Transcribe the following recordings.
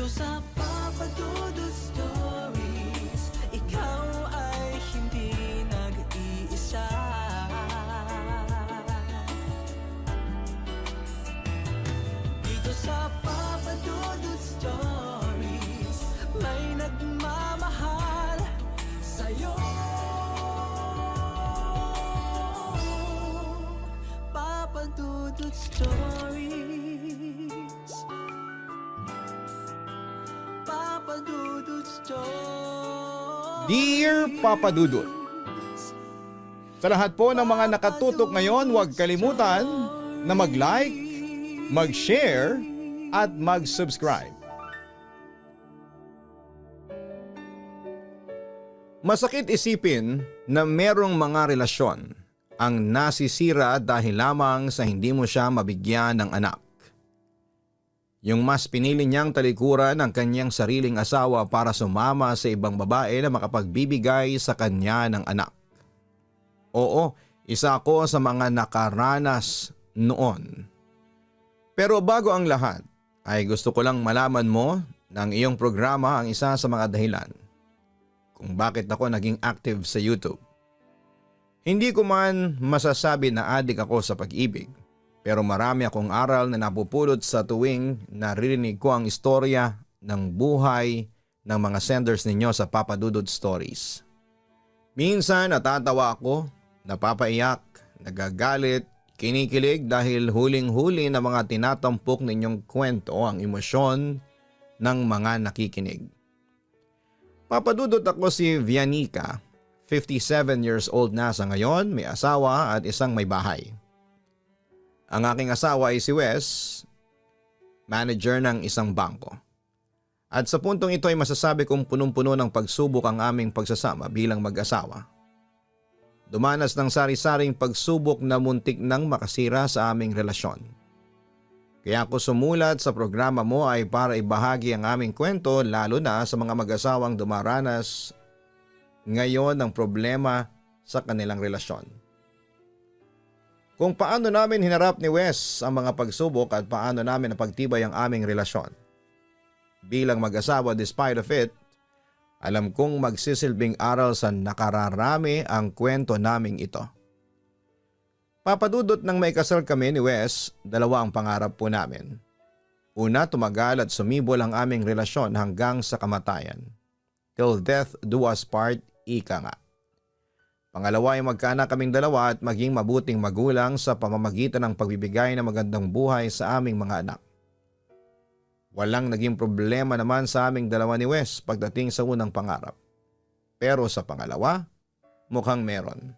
sa Papa Dudut Stories, ikaw ay hindi nag-iisa. Dito sa Papa Dudut Stories, may nagmamahal sa'yo. Papa Dudut Stories, Papa Dudut Stories. Dear Papa Dudut, sa lahat po ng mga nakatutok ngayon, huwag kalimutan na mag-like, mag-share at mag-subscribe. Masakit isipin na merong mga relasyon ang nasisira dahil lamang sa hindi mo siya mabigyan ng anak. Yung mas pinili niyang talikuran ang kanyang sariling asawa para sumama sa ibang babae na makapagbibigay sa kanya ng anak. Oo, isa ako sa mga nakaranas noon. Pero bago ang lahat, ay gusto ko lang malaman mo ng iyong programa ang isa sa mga dahilan kung bakit ako naging active sa YouTube. Hindi ko man masasabi na adik ako sa pag-ibig, pero marami akong aral na napupulot sa tuwing naririnig ko ang istorya ng buhay ng mga senders ninyo sa Papa Dudut Stories. Minsan natatawa ako, napapaiyak, nagagalit, kinikilig dahil huling-huli na mga tinatampok ninyong kwento ang emosyon ng mga nakikinig. Papa Dudut, ako si Vianica, 57 years old na sa ngayon, may asawa at isang may bahay. Ang aking asawa ay si Wes, manager ng isang bangko. At sa puntong ito ay masasabi kong punong-puno ng pagsubok ang aming pagsasama bilang mag-asawa. Dumanas ng sari-saring pagsubok na muntik nang makasira sa aming relasyon. Kaya ako sumulat sa programa mo ay para ibahagi ang aming kwento, lalo na sa mga mag-asawang dumaranas ngayon ng problema sa kanilang relasyon. Kung paano namin hinarap ni Wes ang mga pagsubok at paano namin napagtibay ang aming relasyon. Bilang mag-asawa, despite of it, alam kong magsisilbing aral sa nakararami ang kwento naming ito. Papadudot nang may kasal kami ni Wes, dalawa ang pangarap po namin. Una, tumagal at sumibol ang aming relasyon hanggang sa kamatayan. Till death do us part, ika nga. Pangalawa ay magkaanak kaming dalawa at maging mabuting magulang sa pamamagitan ng pagbibigay ng magandang buhay sa aming mga anak. Walang naging problema naman sa aming dalawa ni Wes pagdating sa unang pangarap. Pero sa pangalawa, mukhang meron.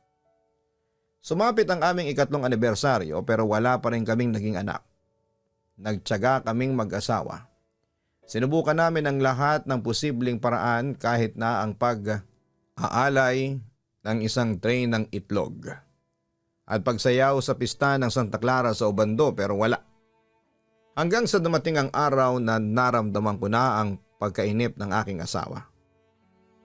Sumapit ang aming ikatlong anibersaryo pero wala pa rin kaming naging anak. Nagtiyaga kaming mag-asawa. Sinubukan namin ang lahat ng posibleng paraan kahit na ang pag-aalay ng isang tray ng itlog at pagsayaw sa pista ng Santa Clara sa Obando, pero wala. Hanggang sa dumating ang araw na naramdaman ko na ang pagkainip ng aking asawa.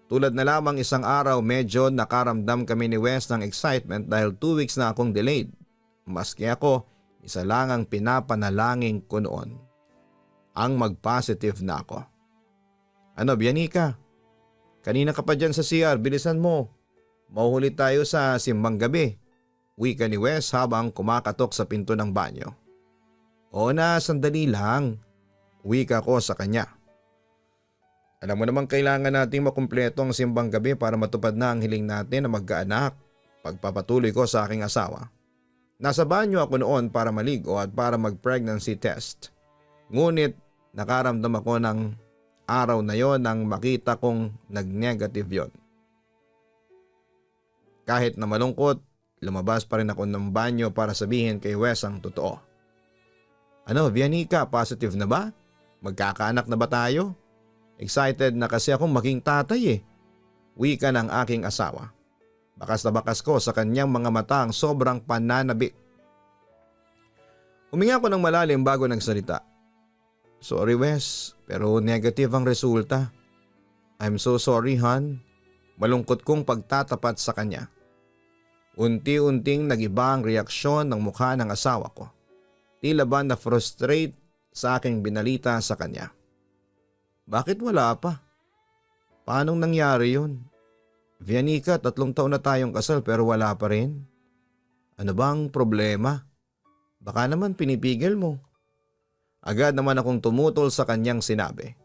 Tulad na lamang isang araw, medyo nakaramdam kami ni Wes ng excitement dahil 2 weeks na akong delayed. Maski ako, isa lang ang pinapanalangin ko noon, ang mag-positive na ako. Ano, Bianica? Kanina ka pa dyan sa CR, bilisan mo. Mahuhuli tayo sa simbang gabi, wika ni Wes habang kumakatok sa pinto ng banyo. O na, sandali lang, wika ko sa kanya. Alam mo naman kailangan nating makumpleto ang simbang gabi para matupad na ang hiling natin na magkaanak, pagpapatuloy ko sa aking asawa. Nasa banyo ako noon para maligo at para mag-pregnancy test. Ngunit nakaramdam ako ng araw na yon nang makita kong nag-negative yon. Kahit na malungkot, lumabas pa rin ako ng banyo para sabihin kay Wes ang totoo. Ano, Vianica, positive na ba? Magkakaanak na ba tayo? Excited na kasi akong maging tatay eh. Wika ng aking asawa. Bakas na bakas ko sa kanyang mga mata ang sobrang pananabik. Huminga ko ng malalim bago nagsalita. Sorry Wes, pero negative ang resulta. I'm so sorry hon. Malungkot kong pagtatapat sa kanya. Unti-unting nagiba ang reaksyon ng mukha ng asawa ko. Tila ba na frustrate sa aking binalita sa kanya. Bakit wala pa? Paanong nangyari yun? Vianica, 3 taon na tayong kasal pero wala pa rin. Ano bang problema? Baka naman pinipigil mo. Agad naman akong tumutol sa kanyang sinabi.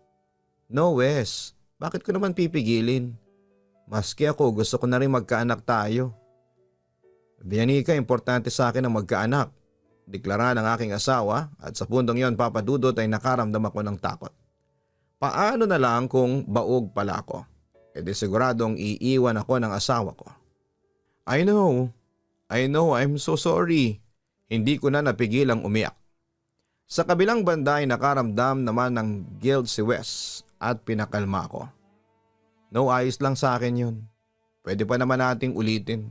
No Wes, bakit ko naman pipigilin? Maski ako gusto ko na rin magkaanak tayo. Vianica, importante sa akin ang magkaanak. Deklara ng aking asawa at sa puntong yon Papa Dudut ay nakaramdam ako ng takot. Paano na lang kung baog pala ako? E di siguradong iiwan ako ng asawa ko. I know, I'm so sorry. Hindi ko na napigilang umiyak. Sa kabilang banda ay nakaramdam naman ng guilt si Wes at pinakalma ako. No, ayos lang sa akin yun. Pwede pa naman nating ulitin.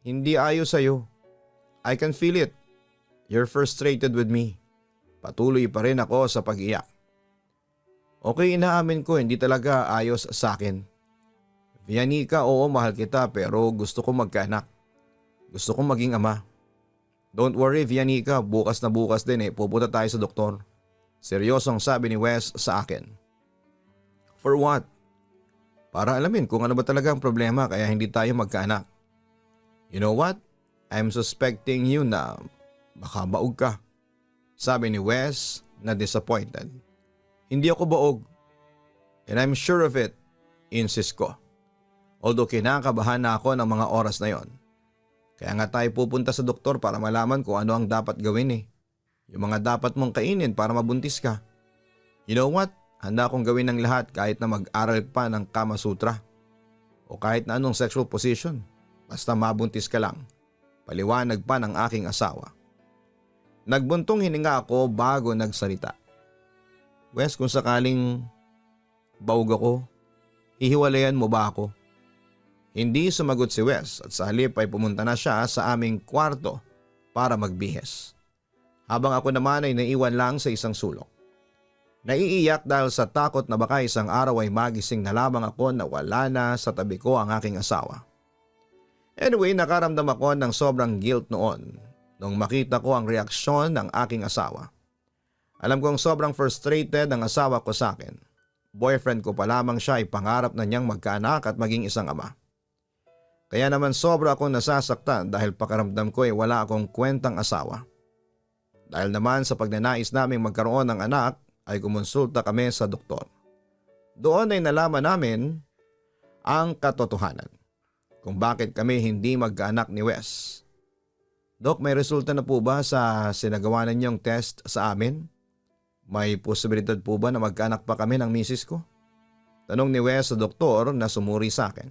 Hindi ayos sa'yo. I can feel it. You're frustrated with me. Patuloy pa rin ako sa pag-iyak. Okay, inaamin ko hindi talaga ayos sa akin. Vianica, oo mahal kita pero gusto ko magkaanak. Gusto kong maging ama. Don't worry Vianica, bukas na bukas din pupunta tayo sa doktor. Seryosong sabi ni Wes sa akin. For what? Para alamin kung ano ba talaga ang problema kaya hindi tayo magkaanak. You know what? I'm suspecting you na baka baog ka. Sabi ni Wes na disappointed. Hindi ako baog. And I'm sure of it, insist ko. Although kinakabahan na ako ng mga oras na yon. Kaya nga tayo pupunta sa doktor para malaman kung ano ang dapat gawin Yung mga dapat mong kainin para mabuntis ka. You know what? Handa akong gawin ng lahat kahit na mag-aral pa ng Kama Sutra. O kahit na anong sexual position. Basta mabuntis ka lang. Paliwanag pa ng aking asawa. Nagbuntong hininga ako bago nagsalita. Wes, kung sakaling baog ako, hihiwalayan mo ba ako? Hindi sumagot si Wes at sa halip ay pumunta na siya sa aming kwarto para magbihes. Habang ako naman ay naiwan lang sa isang sulok. Naiiyak dahil sa takot na baka isang araw ay magising na lamang ako na wala na sa tabi ko ang aking asawa. Anyway, nakaramdam ako ng sobrang guilt noon nung makita ko ang reaksyon ng aking asawa. Alam kong sobrang frustrated ang asawa ko sa akin. Boyfriend ko pa lamang siya ay pangarap na niyang magkaanak at maging isang ama. Kaya naman sobra akong nasasaktan dahil pakaramdam ko ay wala akong kwentang asawa. Dahil naman sa pagnanais naming magkaroon ng anak ay kumonsulta kami sa doktor. Doon ay nalaman namin ang katotohanan kung bakit kami hindi magkaanak ni Wes. Dok, may resulta na po ba sa sinagawa ninyong test sa amin? May posibilidad po ba na magkaanak pa kami ng misis ko? Tanong ni Wes sa doktor na sumuri sa akin.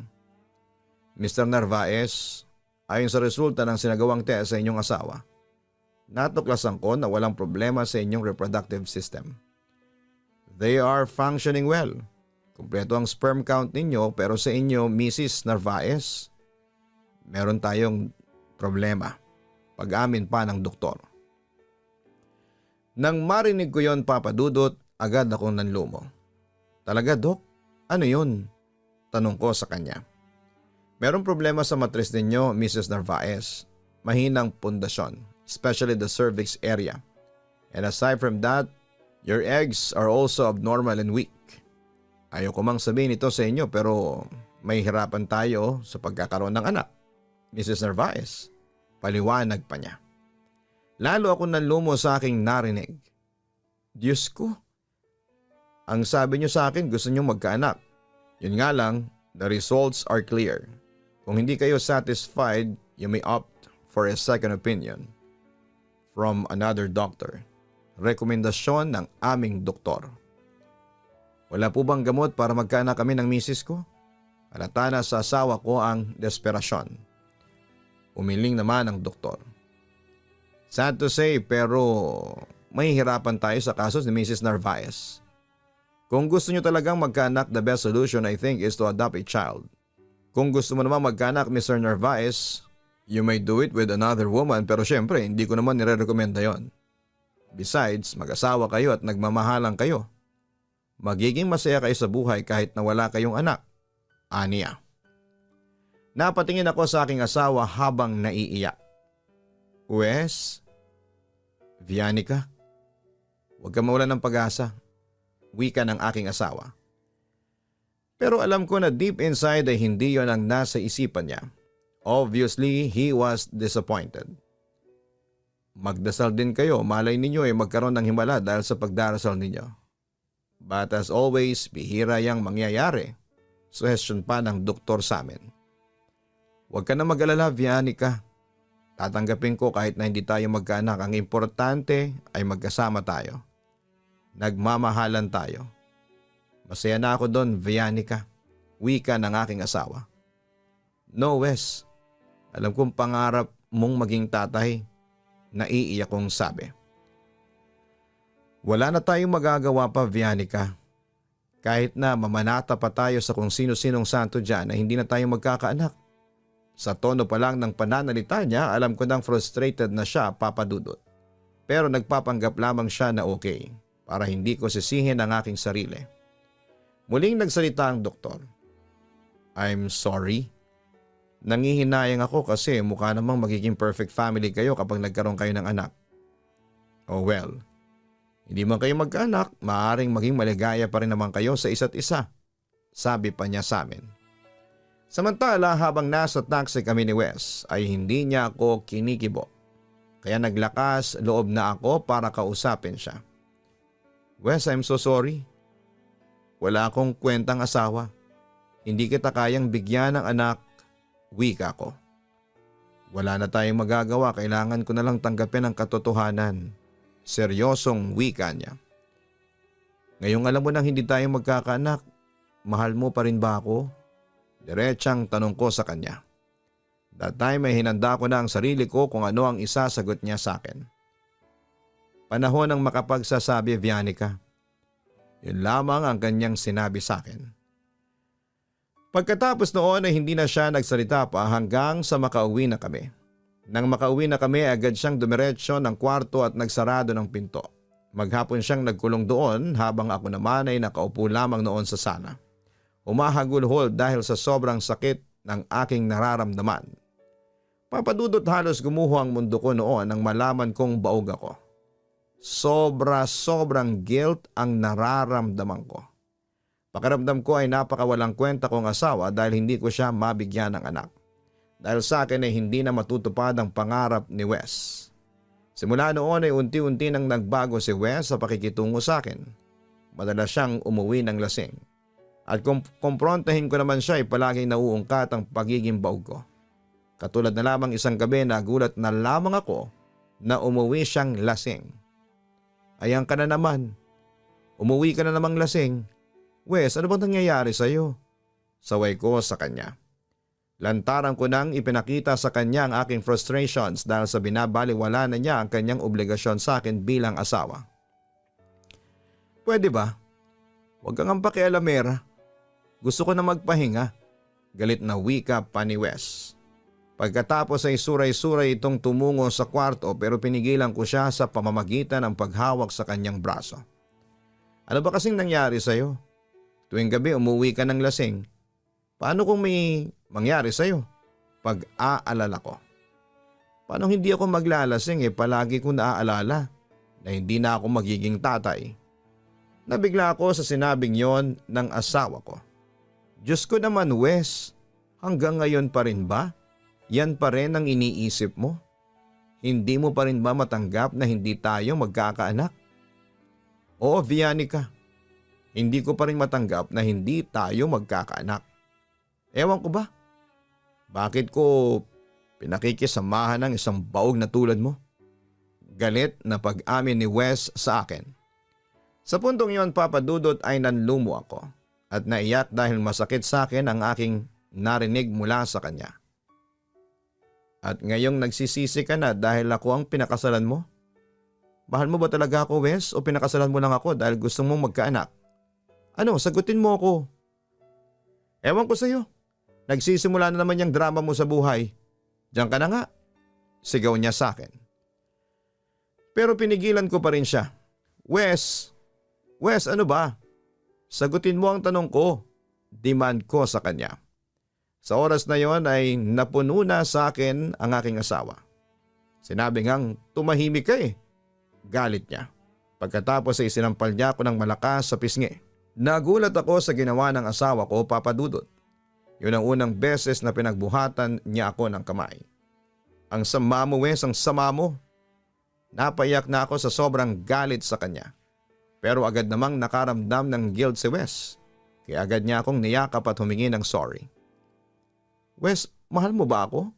Mr. Narvaez, ayon sa resulta ng sinagawang test sa inyong asawa, natuklasan ko na walang problema sa inyong reproductive system. They are functioning well. Kumpleto ang sperm count ninyo pero sa inyo, Mrs. Narvaez, meron tayong problema. Pag-amin pa ng doktor. Nang marinig ko yon Papa Dudut, agad akong nanlumo. Talaga Dok? Ano yun? Tanong ko sa kanya. Merong problema sa matris ninyo, Mrs. Narvaez. Mahinang pundasyon, especially the cervix area. And aside from that, your eggs are also abnormal and weak. Ayoko mang sabihin ito sa inyo pero may hirapan tayo sa pagkakaroon ng anak, Mrs. Narvaez. Paliwanag pa niya. Lalo ako nanlumo sa aking narinig. Diyos ko. Ang sabi niyo sa akin gusto niyo magkaanak. Yun nga lang, the results are clear. Kung hindi kayo satisfied, you may opt for a second opinion from another doctor. Rekomendasyon ng aming doktor. Wala po bang gamot para magkaanak kami ng misis ko? Halata na sa asawa ko ang desperasyon. Umiling naman ang doktor. Sad to say pero may hirapan tayo sa kaso ni Mrs. Narvaez. Kung gusto nyo talagang magkaanak, the best solution I think is to adopt a child. Kung gusto mo naman magkaanak, Mr. Narvaez, you may do it with another woman pero syempre hindi ko naman nire-recommenda yon. Besides, mag-asawa kayo at nagmamahalan kayo. Magiging masaya kayo sa buhay kahit na wala kayong anak. Aniya. Napatingin ako sa aking asawa habang naiiyak. Wes, Vianica, huwag ka mawala ng pag-asa. wika ng aking asawa. Pero alam ko na deep inside ay hindi yon ang nasa isipan niya. Obviously, he was disappointed. Magdasal din kayo, malay ninyo ay magkaroon ng himala dahil sa pagdarasal ninyo. But as always, bihira yang mangyayari. Suggestion pa ng doktor sa amin. Huwag ka na mag-alala, Vianica. Tatanggapin ko kahit na hindi tayo magkaanak. Ang importante ay magkasama tayo. Nagmamahalan tayo. Masaya na ako doon, Vianica. Wika ng aking asawa. No, Wes. Alam kong pangarap mong maging tatay. Naiiyak kong sabi. Wala na tayong magagawa pa, Vianica. Kahit na mamanata pa tayo sa kung sino-sinong santo dyan na hindi na tayo magkakaanak. Sa tono pa lang ng pananalita niya, alam ko nang frustrated na siya, Papa Dudut. Pero nagpapanggap lamang siya na okay para hindi ko sisihin ang aking sarili. Muling nagsalita ang doktor. I'm sorry. Nangihinayang ako kasi mukha namang magiging perfect family kayo kapag nagkaroon kayo ng anak. Oh well, hindi man kayo magkaanak, maaaring maging maligaya pa rin naman kayo sa isa't isa. Sabi pa niya sa amin. Samantala habang nasa taxi kami ni Wes ay hindi niya ako kinikibo. Kaya naglakas loob na ako para kausapin siya. Wes, I'm so sorry. Wala akong kwentang asawa. Hindi kita kayang bigyan ng anak, wika ko. Wala na tayong magagawa, kailangan ko na lang tanggapin ang katotohanan. Seryosong wika niya. Ngayong alam mo nang hindi tayo magkakaanak, mahal mo pa rin ba ako? Diretsang tanong ko sa kanya. That time ay hinanda ko na ang sarili ko kung ano ang isasagot niya sa akin. Panahon ng makapagsasabi, Vianica. Yun lamang ang kanyang sinabi sa akin. Pagkatapos noon ay hindi na siya nagsalita pa hanggang sa makauwi na kami. Nang makauwi na kami agad siyang dumiretso ng kwarto at nagsarado ng pinto. Maghapon siyang nagkulong doon habang ako naman ay nakaupo lamang noon sa sala. Umahagulhol dahil sa sobrang sakit ng aking nararamdaman. Papadudot halos gumuho ang mundo ko noon nang malaman kong baog ako. Sobrang guilt ang nararamdaman ko. Pakiramdam ko ay napakawalang kwenta kong asawa dahil hindi ko siya mabigyan ng anak. Dahil sa akin ay hindi na matutupad ang pangarap ni Wes. Simula noon ay unti-unti nang nagbago si Wes sa pakikitungo sa akin. Madalas siyang umuwi ng lasing. At kung kumprontahin ko naman siya ay palaging nauungkat ang pagiging baog ko. Katulad na lamang isang gabi nagulat na lamang ako na umuwi siyang lasing. Ayan ka na naman. Umuwi ka na namang lasing. Wes, ano bang nangyayari sa'yo? Saway ko sa kanya. Lantaran ko nang ipinakita sa kanya ang aking frustrations dahil sa binabaliwala na niya ang kanyang obligasyon sa akin bilang asawa. Pwede ba? Huwag kang ang pakialamera. Gusto ko na magpahinga. Galit na wika pa ni Wes. Pagkatapos ay suray-suray itong tumungo sa kwarto pero pinigilan ko siya sa pamamagitan ng paghawak sa kanyang braso. Ano ba kasing nangyari sa'yo? Tuwing gabi umuwi ka ng lasing. Paano kung may mangyari sa'yo? Pag-aalala ko. Paano hindi ako maglalasing palagi kong naaalala na hindi na ako magiging tatay? Nabigla ako sa sinabing yon ng asawa ko. Diyos ko naman Wes, hanggang ngayon pa rin ba? Yan pa rin ang iniisip mo? Hindi mo pa rin ba matanggap na hindi tayo magkakaanak? Oo, Vianica. Hindi ko pa rin matanggap na hindi tayo magkakaanak. Ewan ko ba? Bakit ko pinakikisamahan ng isang baog na tulad mo? Galit na pag-amin ni Wes sa akin. Sa puntong yon, Papadudot, ay nanlumo ako at naiyak dahil masakit sa akin ang aking narinig mula sa kanya. At ngayong nagsisisi ka na dahil ako ang pinakasalan mo? Mahal mo ba talaga ako, Wes, o pinakasalan mo lang ako dahil gusto mong magkaanak? Ano, sagutin mo ako. Ewan ko sa'yo. Nagsisimula na naman yung drama mo sa buhay. Diyan ka na nga. Sigaw niya sa akin. Pero pinigilan ko pa rin siya. Wes, ano ba? Sagutin mo ang tanong ko. Demand ko sa kanya. Sa oras na yon ay napuno na sa akin ang aking asawa. Sinabi ngang tumahimik ka Galit niya. Pagkatapos ay sinampal niya ako ng malakas sa pisngi. Nagulat ako sa ginawa ng asawa ko, Papa Dudut. Yun ang unang beses na pinagbuhatan niya ako ng kamay. Ang sama mo, Wes, ang sama mo. Napaiyak na ako sa sobrang galit sa kanya. Pero agad namang nakaramdam ng guilt si Wes. Kaya agad niya akong niyakap at humingi ng sorry. Wes, mahal mo ba ako?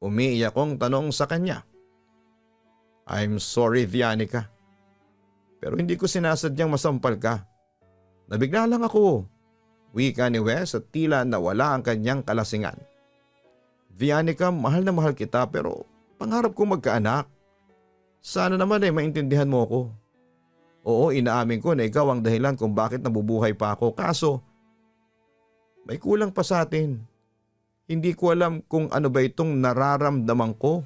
Umiiyak kong tanong sa kanya. I'm sorry, Vianica. Pero hindi ko sinasadyang masampal ka. Nabigla lang ako. Wika ni Wes at tila nawala ang kanyang kalasingan. Vianica, mahal na mahal kita pero pangarap kong magkaanak. Sana naman ay maintindihan mo ako. Oo, inaamin ko na ikaw ang dahilan kung bakit nabubuhay pa ako. Kaso, may kulang pa sa atin. Hindi ko alam kung ano ba itong nararamdaman ko.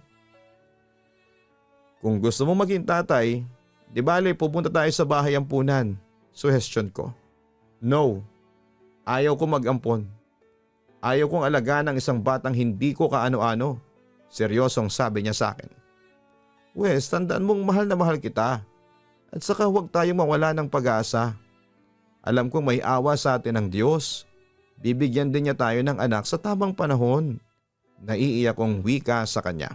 Kung gusto mo maging tatay, di bale pupunta tayo sa bahay ampunan. Suggestion ko. No, ayaw ko mag-ampon. Ayaw kong alagaan ng isang batang hindi ko kaano-ano. Seryosong sabi niya sa akin. Wes, tandaan mong mahal na mahal kita. At saka huwag tayong mawala ng pag-asa. Alam kong may awa sa atin ng Diyos. Bibigyan din niya tayo ng anak sa tamang panahon. Naiiyak kong wika sa kanya.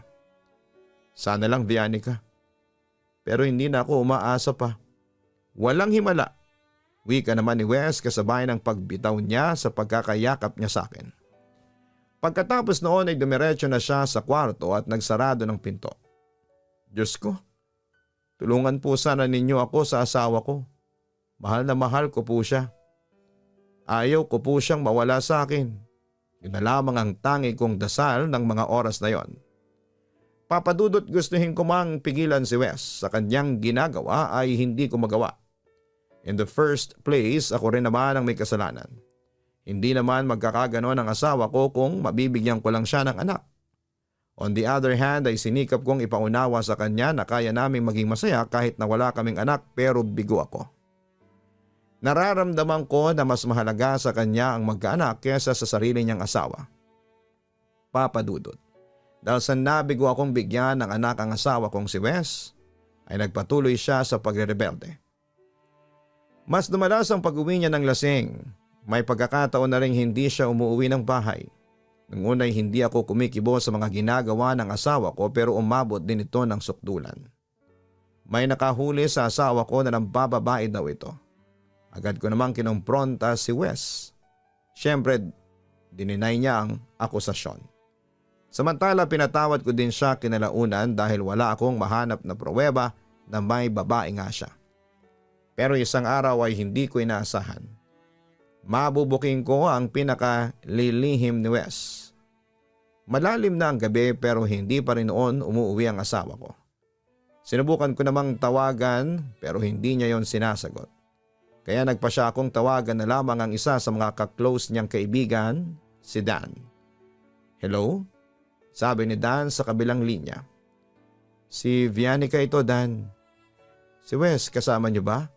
Sana lang, Vianica. Pero hindi na ako umaasa pa. Walang himala. Wika naman ni Wes kasabay ng pagbitaw niya sa pagkakayakap niya sa akin. Pagkatapos noon ay dumiretso na siya sa kwarto at nagsarado ng pinto. Diyos ko, tulungan po sana ninyo ako sa asawa ko. Mahal na mahal ko po siya. Ayaw ko po siyang mawala sa akin. Yun na lamang ang tangi kong dasal ng mga oras na yon. Papa Dudut, gustuhin ko mang pigilan si Wes sa kanyang ginagawa ay hindi ko magawa. In the first place, ako rin naman ang may kasalanan. Hindi naman magkakaganon ang asawa ko kung mabibigyan ko lang siya ng anak. On the other hand ay sinikap kong ipaunawa sa kanya na kaya naming maging masaya kahit na wala kaming anak pero bigo ako. Nararamdaman ko na mas mahalaga sa kanya ang magkaanak kaysa sa sarili niyang asawa. Papa Dudut, dahil sa nabigo akong bigyan ng anak ang asawa kong si Wes, ay nagpatuloy siya sa pagrerebelde. Mas dumalas ang pag-uwi niya ng lasing. May pagkakataon na rin hindi siya umuwi ng bahay. Nung unay hindi ako kumikibo sa mga ginagawa ng asawa ko pero umabot din ito ng sukdulan. May nakahuli sa asawa ko na nambababae daw ito. Agad ko namang kinumpronta si Wes. Siyempre, dininay niya ang akusasyon. Samantala pinatawad ko din siya kinalaunan dahil wala akong mahanap na pruweba na may babae nga siya. Pero isang araw ay hindi ko inaasahan. Mabubuking ko ang pinakalilihim ni Wes. Malalim na ang gabi pero hindi pa rin noon umuwi ang asawa ko. Sinubukan ko namang tawagan pero hindi niya yon sinasagot. Kaya nagpa siya akong tawagan na lamang ang isa sa mga ka-close niyang kaibigan, si Dan. Hello? Sabi ni Dan sa kabilang linya. Si Vianica ito, Dan. Si Wes, kasama niyo ba?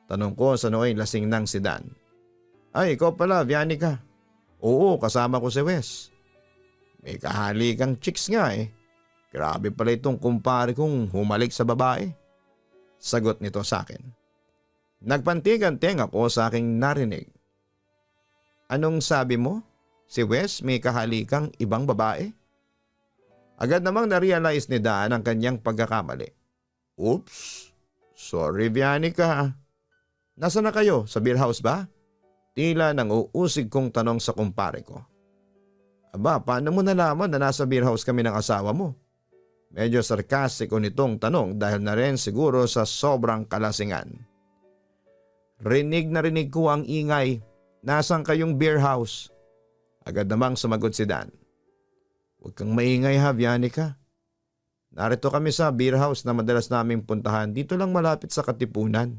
Tanong ko sa nooy lasing nang si Dan. Ay, ikaw pala, Vianica. Oo, kasama ko si Wes. May kahali kang chicks nga eh. Grabe pala itong kumpare kong humalik sa babae. Sagot nito sa akin. Nagpantigan-teng ako sa aking narinig. Anong sabi mo? Si Wes may kahali kang ibang babae? Agad namang na-realize ni Dan ang kanyang pagkakamali. Oops, sorry Vianica. Nasaan na kayo? Sa beer house ba? Tila nang uusig kong tanong sa kumpare ko. Aba, paano mo nalaman na nasa beer house kami ng asawa mo? Medyo sarkastiko nitong tanong dahil na rin siguro sa sobrang kalasingan. Rinig na rinig ko ang ingay. Nasaan kayong beer house? Agad namang sumagot si Dan. Huwag kang maingay ha, Vianica. Narito kami sa beer house na madalas naming puntahan dito lang malapit sa Katipunan.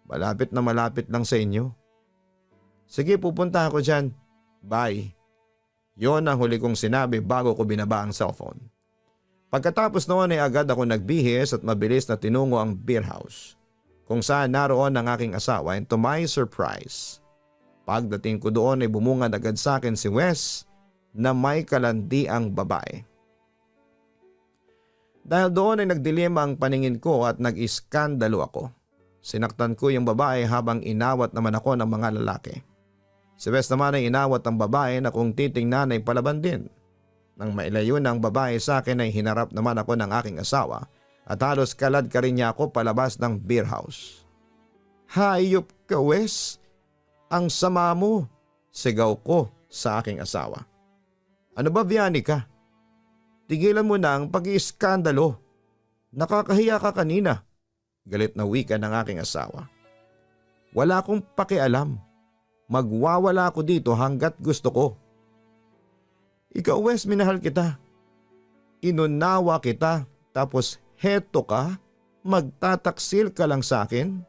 Malapit na malapit lang sa inyo. Sige, pupunta ako dyan. Bye. Yon ang huli kong sinabi bago ko binaba ang cellphone. Pagkatapos noon ay agad ako nagbihis at mabilis na tinungo ang beer house. Kung saan naroon ang aking asawa and to my surprise. Pagdating ko doon ay bumungad agad sa akin si Wes na may kalandi ang babae. Dahil doon ay nagdilim ang paningin ko at nag-iskandalo ako. Sinaktan ko yung babae habang inawat naman ako ng mga lalaki. Si Wes naman ay inawat ang babae na kung titingnan ay palaban din. Nang mailayo ng babae sa akin ay hinarap naman ako ng aking asawa at halos kalad ka rin niya ako palabas ng beer house. "Hayop ka, Wes! Ang sama mo!" sigaw ko sa aking asawa. "Ano ba, Vianica? Tigilan mo na ang pag-iiskandalo. Nakakahiya ka kanina." Galit na wika ng aking asawa. "Wala akong pakialam. Magwawala ako dito hanggat gusto ko." "Ikaw, Wes, minahal kita. Inunawa kita tapos heto ka, magtataksil ka lang sa akin.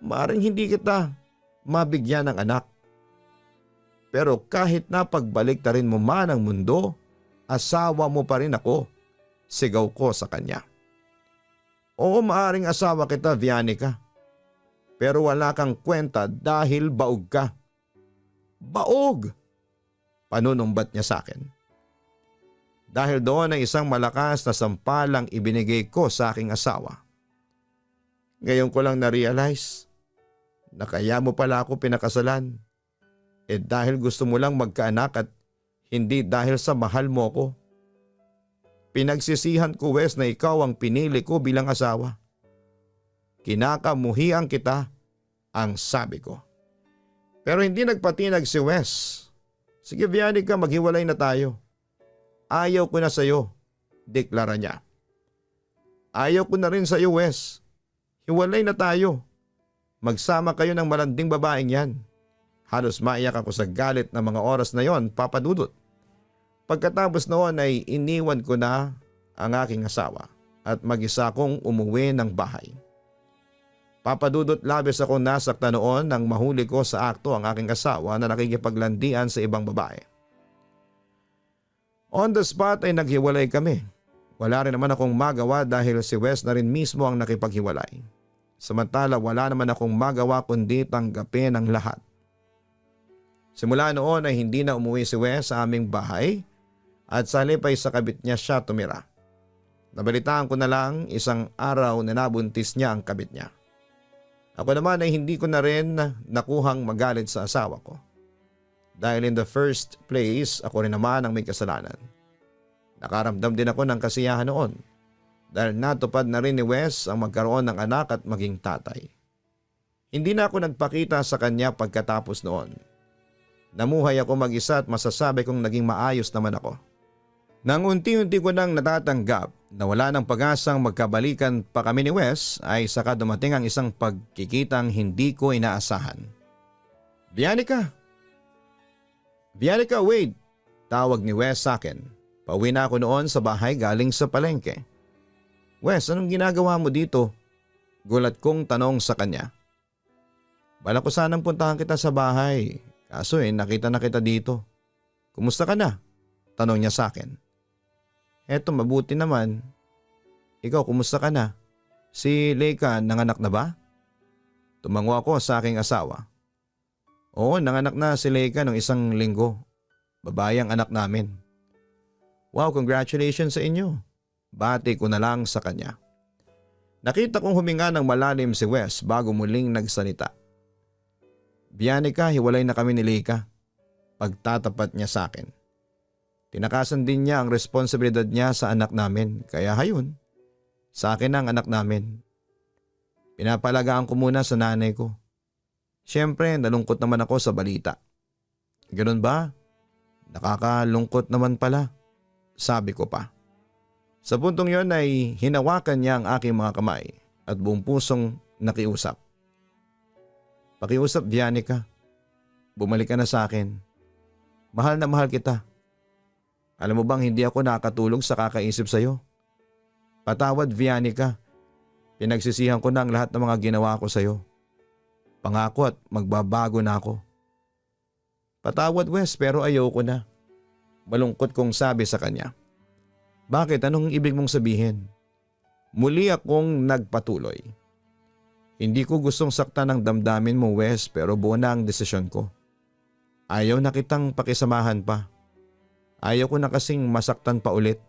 Maaring hindi kita mabigyan ng anak. Pero kahit na pagbaliktarin mo man ang mundo, asawa mo pa rin ako," sigaw ko sa kanya. "Oo, maaring asawa kita, Vianica. Pero wala kang kwenta dahil baog ka." "Baog?" panunumbat niya sa akin. Dahil doon ay isang malakas na sampalang ibinigay ko sa aking asawa. Ngayon ko lang na-realize na kaya mo pala ako pinakasalan. Dahil gusto mo lang magkaanak at hindi dahil sa mahal mo ko. Pinagsisihan ko, Wes, na ikaw ang pinili ko bilang asawa. Kinakamuhian kita, ang sabi ko. Pero hindi nagpatinag si Wes. "Sige, Vianica, maghiwalay na tayo. Ayaw ko na sa'yo," deklara niya. "Ayaw ko na rin sa'yo, Wes. Hiwalay na tayo. Magsama kayo ng malanding babaeng yan." Halos maiyak ako sa galit ng mga oras na yon, Papa Dudut. Pagkatapos noon ay iniwan ko na ang aking asawa at mag-isa akong umuwi ng bahay. Papa Dudut, labis akong nasaktan noon nang mahuli ko sa akto ang aking asawa na nakikipaglandian sa ibang babae. On the spot ay naghiwalay kami. Wala rin naman akong magawa dahil si Wes na rin mismo ang nakipaghiwalay. Samantala wala naman akong magawa kundi tanggapin ang lahat. Simula noon ay hindi na umuwi si Wes sa aming bahay at sa halip ay sa kabit niya siya tumira. Nabalitaan ko na lang isang araw na nabuntis niya ang kabit niya. Ako naman ay hindi ko na rin nakuhang magalit sa asawa ko. Dahil in the first place, ako rin naman ang may kasalanan. Nakaramdam din ako ng kasiyahan noon dahil natupad na rin ni Wes ang magkaroon ng anak at maging tatay. Hindi na ako nagpakita sa kanya pagkatapos noon. Namuhay ako mag-isa at masasabi kong naging maayos naman ako. Nang unti-unti ko nang natatanggap na wala ng pag-asang magkabalikan pa kami ni Wes ay saka dumating ang isang pagkikitang hindi ko inaasahan. "Vianica! Vianica, wait!" Tawag ni Wes sa akin. Pauwi na ako noon sa bahay galing sa palengke. "Wes, anong ginagawa mo dito?" Gulat kong tanong sa kanya. "Bala ko sanang puntahan kita sa bahay. Kaso nakita na kita dito. Kumusta ka na?" Tanong niya sa akin. "Eto, mabuti naman. Ikaw, kumusta ka na? Si Leica nanganak na ba?" Tumango ako sa aking asawa. "Oo, nanganak na si Leica ng 1 linggo. Babae ang anak namin." "Wow, congratulations sa inyo." Bati ko na lang sa kanya. Nakita kong huminga ng malalim si Wes bago muling nagsalita. "Vianica, hiwalay na kami ni Leica." Pagtatapat niya sa akin. Tinakasan din niya ang responsibilidad niya sa anak namin, kaya hayun, sa akin ang anak namin. Pinapalagaan ko muna sa nanay ko. Siyempre, nalungkot naman ako sa balita. "Ganun ba? Nakakalungkot naman pala," sabi ko pa. Sa puntong yon ay hinawakan niya ang aking mga kamay at buong pusong nakiusap. "Pakiusap, Vianica. Bumalik ka na sa akin. Mahal na mahal kita. Alam mo bang hindi ako nakakatulog sa kakaisip sa'yo? Patawad, Vianica. Pinagsisihan ko na ang lahat ng mga ginawa ko sa'yo. Pangako at magbabago na ako." "Patawad, Wes, pero ayoko na." Malungkot kong sabi sa kanya. "Bakit? Anong ibig mong sabihin?" Muli akong nagpatuloy. "Hindi ko gustong saktan ang damdamin mo, Wes, pero buo na ang desisyon ko. Ayaw na kitang pakisamahan pa. Ayaw ko na kasing masaktan pa ulit."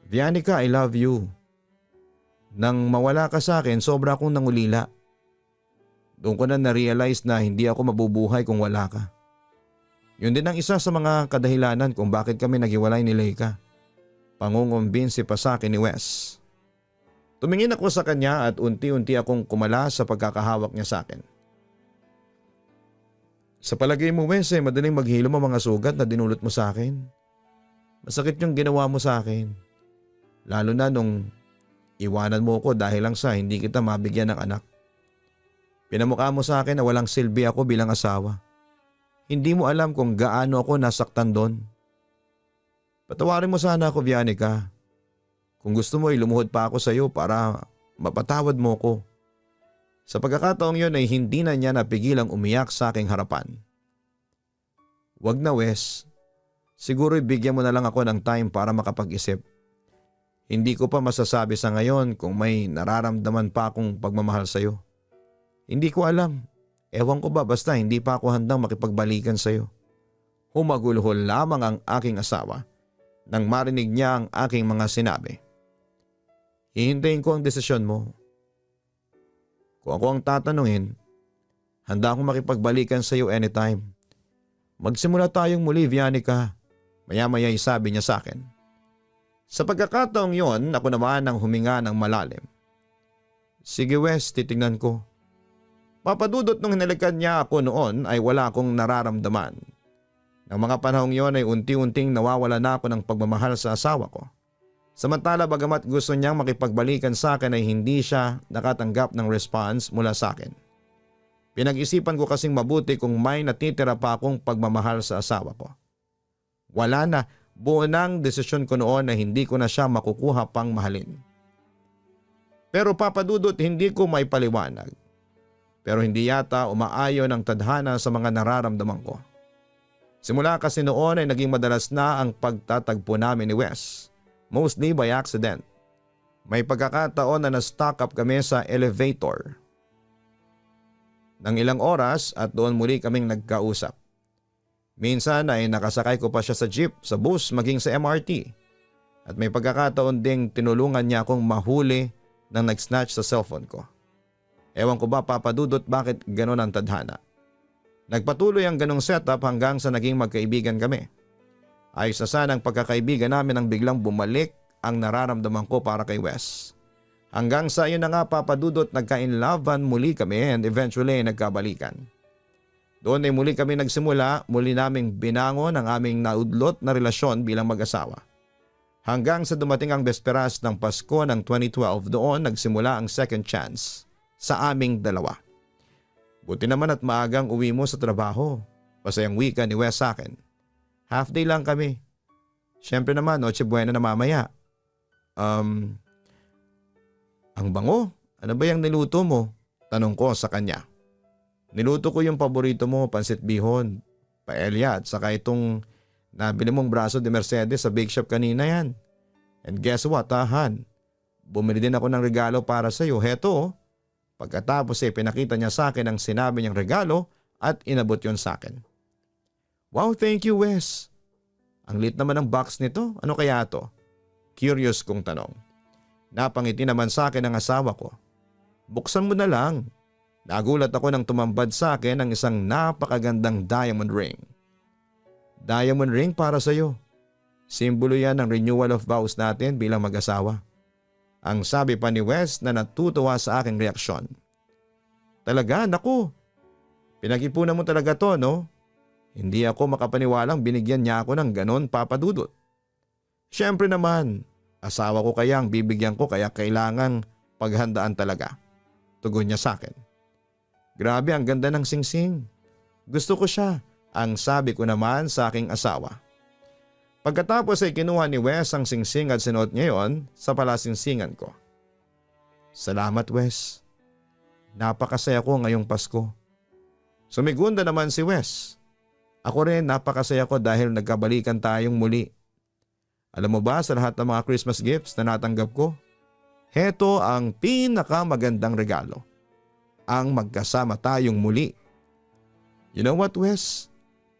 Vianica, I love you. Nang mawala ka sa akin, sobra akong nangulila. Doon ko na na-realize na hindi ako mabubuhay kung wala ka. Yun din ang isa sa mga kadahilanan kung bakit kami naghiwalay ni Leica. Pangungumbinsi pa sa akin ni Wes. Tumingin ako sa kanya at unti-unti akong kumala sa pagkakahawak niya sa akin. Sa palagay mo, Wes, madaling maghilom ang mga sugat na dinulot mo sa akin. Masakit yung ginawa mo sa akin. Lalo na nung iwanan mo ko dahil lang sa hindi kita mabigyan ng anak. Pinamukha mo sa akin na walang silbi ako bilang asawa. Hindi mo alam kung gaano ako nasaktan doon. Patawarin mo sana ako, Vianica. Kung gusto mo, ilumuhod pa ako sa iyo para mapatawad mo ko. Sa pagkakataong yun ay hindi na niya napigilang umiyak sa aking harapan. Wag na, Wes. Siguro ibigyan mo na lang ako ng time para makapag-isip. Hindi ko pa masasabi sa ngayon kung may nararamdaman pa akong pagmamahal sa iyo. Hindi ko alam. Ewan ko ba basta hindi pa ako handang makipagbalikan sa iyo. Humagulhol lamang ang aking asawa nang marinig niya ang aking mga sinabi. Hihintayin ko ang desisyon mo. Kung ako ang tatanungin, handa akong makipagbalikan sa iyo anytime. Magsimula tayong muli, Vianica. Maya-maya sabi niya sa akin. Sa pagkakataong yon, ako naman ang huminga ng malalim. Sige, Wes, titignan ko. Papadudot nung hinalikan niya ako noon ay wala akong nararamdaman. Nang mga panahong yon ay unti-unting nawawala na ako ng pagmamahal sa asawa ko. Samantala bagamat gusto niyang makipagbalikan sa akin ay hindi siya nakatanggap ng response mula sa akin. Pinag-isipan ko kasing mabuti kung may natitira pa akong pagmamahal sa asawa ko. Wala na, buo ng desisyon ko noon na hindi ko na siya makukuha pang mahalin. Pero papadudot hindi ko may paliwanag. Pero hindi yata umaayon ang tadhana sa mga nararamdaman ko. Simula kasi noon ay naging madalas na ang pagtatagpo namin ni Wes, mostly by accident. May pagkakataon na na-stock up kami sa elevator ng ilang oras at doon muli kaming nagkausap. Minsan ay nakasakay ko pa siya sa jeep, sa bus, maging sa MRT. At may pagkakataon ding tinulungan niya akong mahuli nang nag-snatch sa cellphone ko. Ewan ko ba papadudot bakit ganon ang tadhana. Nagpatuloy ang ganong setup hanggang sa naging magkaibigan kami. Ayos na sana ang pagkakaibigan namin nang biglang bumalik ang nararamdaman ko para kay Wes. Hanggang sa yun na nga papadudot nagka-inlovean muli kami and eventually nagkabalikan. Doon ay muli kami nagsimula, muli naming binangon ang aming naudlot na relasyon bilang mag-asawa. Hanggang sa dumating ang besperas ng Pasko ng 2012 doon nagsimula ang second chance sa aming dalawa. Buti naman at maagang uwi mo sa trabaho. Pasayang wika ni Wes sa akin. Half day lang kami. Siyempre naman, Noche Buena na mamaya. Ang bango, ano ba yung niluto mo? Tanong ko sa kanya. Niluto ko yung paborito mo, pansit bihon, paella at saka itong nabili mong braso de Mercedes sa bake shop kanina yan. And guess what, Han? Bumili din ako ng regalo para sa iyo. Heto. Pagkatapos pinakita niya sa akin ang sinabi niyang regalo at inabot yon sa akin. Wow, thank you, Wes. Ang lit naman ng box nito. Ano kaya to? Curious kong tanong. Napangiti naman sa akin ang asawa ko. Buksan mo na lang. Nagulat ako nang tumambad sa akin ang isang napakagandang diamond ring. Diamond ring para sa iyo. Simbolo yan ng renewal of vows natin bilang mag-asawa. Ang sabi pa ni Wes na natutuwa sa aking reaksyon. Talaga, naku. Pinag-ipunan mo talaga to, no? Hindi ako makapaniwalang binigyan niya ako ng ganon, papadudot. Siyempre naman, asawa ko kaya ang bibigyan ko kaya kailangang paghandaan talaga. Tugon niya sa akin. Grabe, ang ganda ng singsing. Gusto ko siya, ang sabi ko naman sa aking asawa. Pagkatapos ay kinuha ni Wes ang singsing at sinuot niya yon sa palasingsingan ko. Salamat, Wes. Napakasaya ko ngayong Pasko. Sumigunda naman si Wes. Ako rin napakasaya ko dahil nagkabalikan tayong muli. Alam mo ba sa lahat ng mga Christmas gifts na natanggap ko? Heto ang pinakamagandang regalo. Ang magkasama tayong muli. You know what, Wes?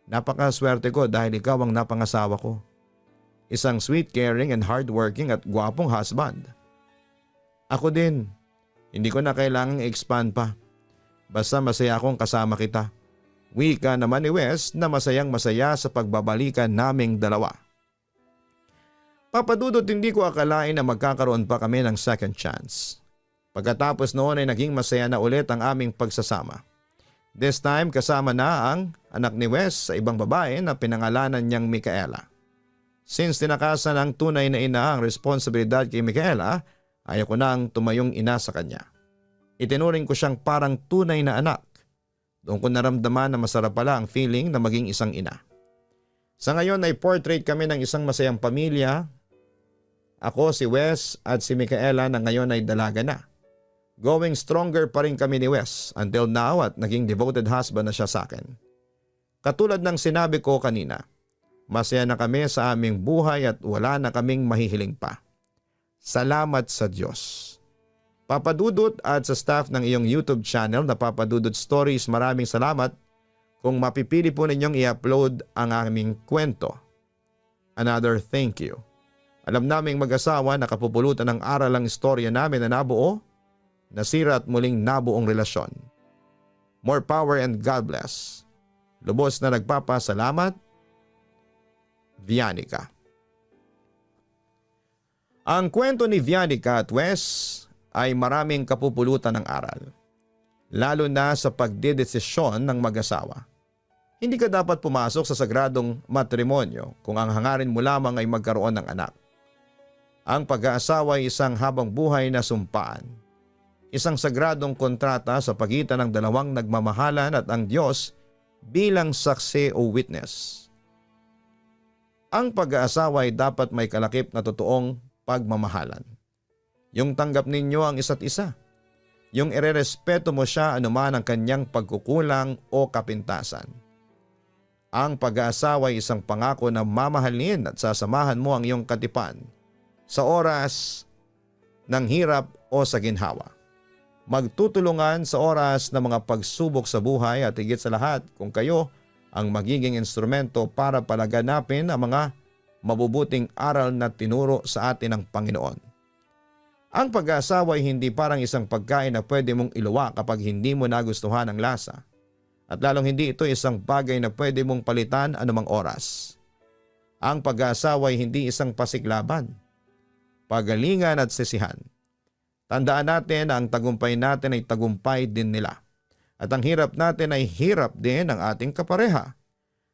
Napakaswerte ko dahil ikaw ang napangasawa ko. isang sweet, caring and hardworking at gwapong husband. Ako din, hindi ko na kailangang i-expand pa. Basta masaya akong kasama kita. Wika naman ni Wes na masayang masaya sa pagbabalikan naming dalawa. Papadudot, hindi ko akalain na magkakaroon pa kami ng second chance. Pagkatapos noon ay naging masaya na ulit ang aming pagsasama. This time kasama na ang anak ni Wes sa ibang babae na pinangalanan niyang Micaela. Since tinakasan ng tunay na ina ang responsibilidad kay Micaela, ayaw ko na ang tumayong ina sa kanya. Itinuring ko siyang parang tunay na anak. Doon ko naramdaman na masarap pala ang feeling na maging isang ina. Sa ngayon ay portrait kami ng isang masayang pamilya. Ako, si Wes at si Micaela na ngayon ay dalaga na. Going stronger pa rin kami ni Wes until now at naging devoted husband na siya sa akin. Katulad ng sinabi ko kanina, masaya na kami sa aming buhay at wala na kaming mahihiling pa. Salamat sa Diyos. Papa Dudut at sa staff ng iyong YouTube channel na Papa Dudut Stories, maraming salamat kung mapipili po ninyong i-upload ang aming kwento. Another thank you. Alam naming mag-asawa na kapupulutan ng aral ang istorya namin na nabuo, nasira at muling nabuong relasyon. More power and God bless. Lubos na nagpapasalamat, Vianica. Ang kwento ni Vianica at Wes ay maraming kapupulutan ng aral, lalo na sa pagdedesisyon ng mag-asawa. Hindi ka dapat pumasok sa sagradong matrimonyo kung ang hangarin mo lamang ay magkaroon ng anak. Ang pag-aasawa ay isang habang buhay na sumpaan, isang sagradong kontrata sa pagitan ng dalawang nagmamahalan at ang Diyos bilang saksi o witness. Ang pag-aasawa ay dapat may kalakip na totoong pagmamahalan. Yung tanggap ninyo ang isa't isa. Yung irerespeto mo siya anuman ang kanyang pagkukulang o kapintasan. Ang pag-aasawa ay isang pangako na mamahalin at sasamahan mo ang iyong katipan sa oras ng hirap o sa ginhawa. Magtutulungan sa oras ng mga pagsubok sa buhay at higit sa lahat kung kayo ang magiging instrumento para palaganapin ang mga mabubuting aral na tinuro sa atin ng Panginoon. Ang pag-aasawa ay hindi parang isang pagkain na pwede mong iluwa kapag hindi mo nagustuhan ang lasa. At lalong hindi ito isang bagay na pwede mong palitan anumang oras. Ang pag-aasawa ay hindi isang pasiklaban, pagalingan at sisihan. Tandaan natin na ang tagumpay natin ay tagumpay din nila. At ang hirap natin ay hirap din ng ating kapareha.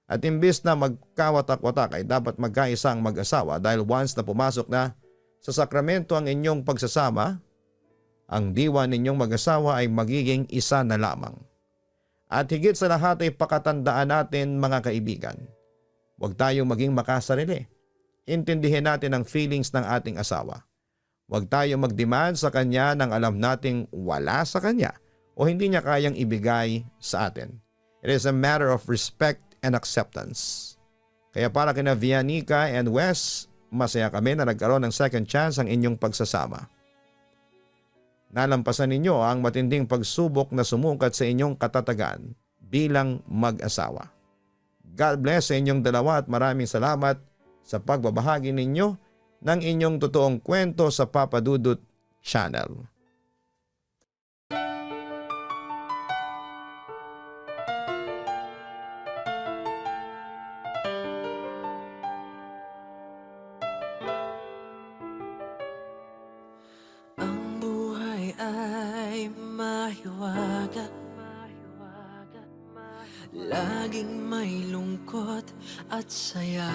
At imbis na magkawatak-watak ay dapat magkaisa ang mag-asawa dahil once na pumasok na sa sakramento ang inyong pagsasama, ang diwa ninyong mag-asawa ay magiging isa na lamang. At higit sa lahat ay pakatandaan natin mga kaibigan, huwag tayong maging makasarili. Intindihin natin ang feelings ng ating asawa. Huwag tayong mag-demand sa kanya ng alam nating wala sa kanya o hindi niya kayang ibigay sa atin. It is a matter of respect and acceptance. Kaya para kina Vianica and Wes, masaya kami na nagkaroon ng second chance ang inyong pagsasama. Nalampasan ninyo ang matinding pagsubok na sumukat sa inyong katatagan bilang mag-asawa. God bless sa inyong dalawa at maraming salamat sa pagbabahagi ninyo ng inyong totoong kwento sa Papa Dudut Channel. Laging may lungkot at saya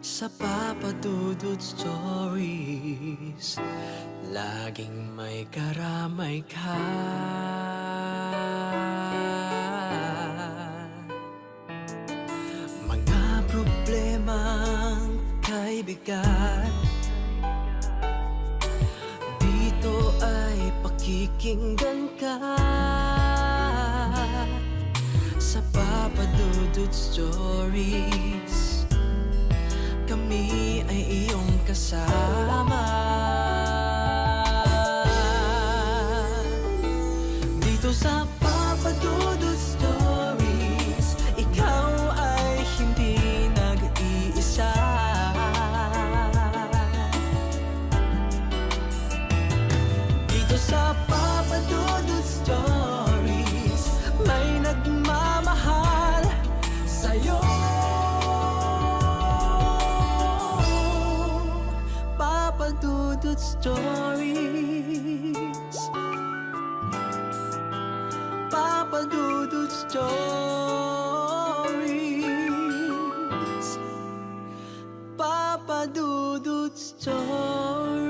sa Papa Dudut Stories. Laging may karamay ka. Mga problemang kay bigat, dito ay pakikinggan ka. Sa Papa Dudut Stories, kami ay iyong kasama. Dito sa Papa Dudut Stories, ikaw ay hindi nag-iisa. Dudut Stories. Papa Dudut Stories. Papa Dudut Stories.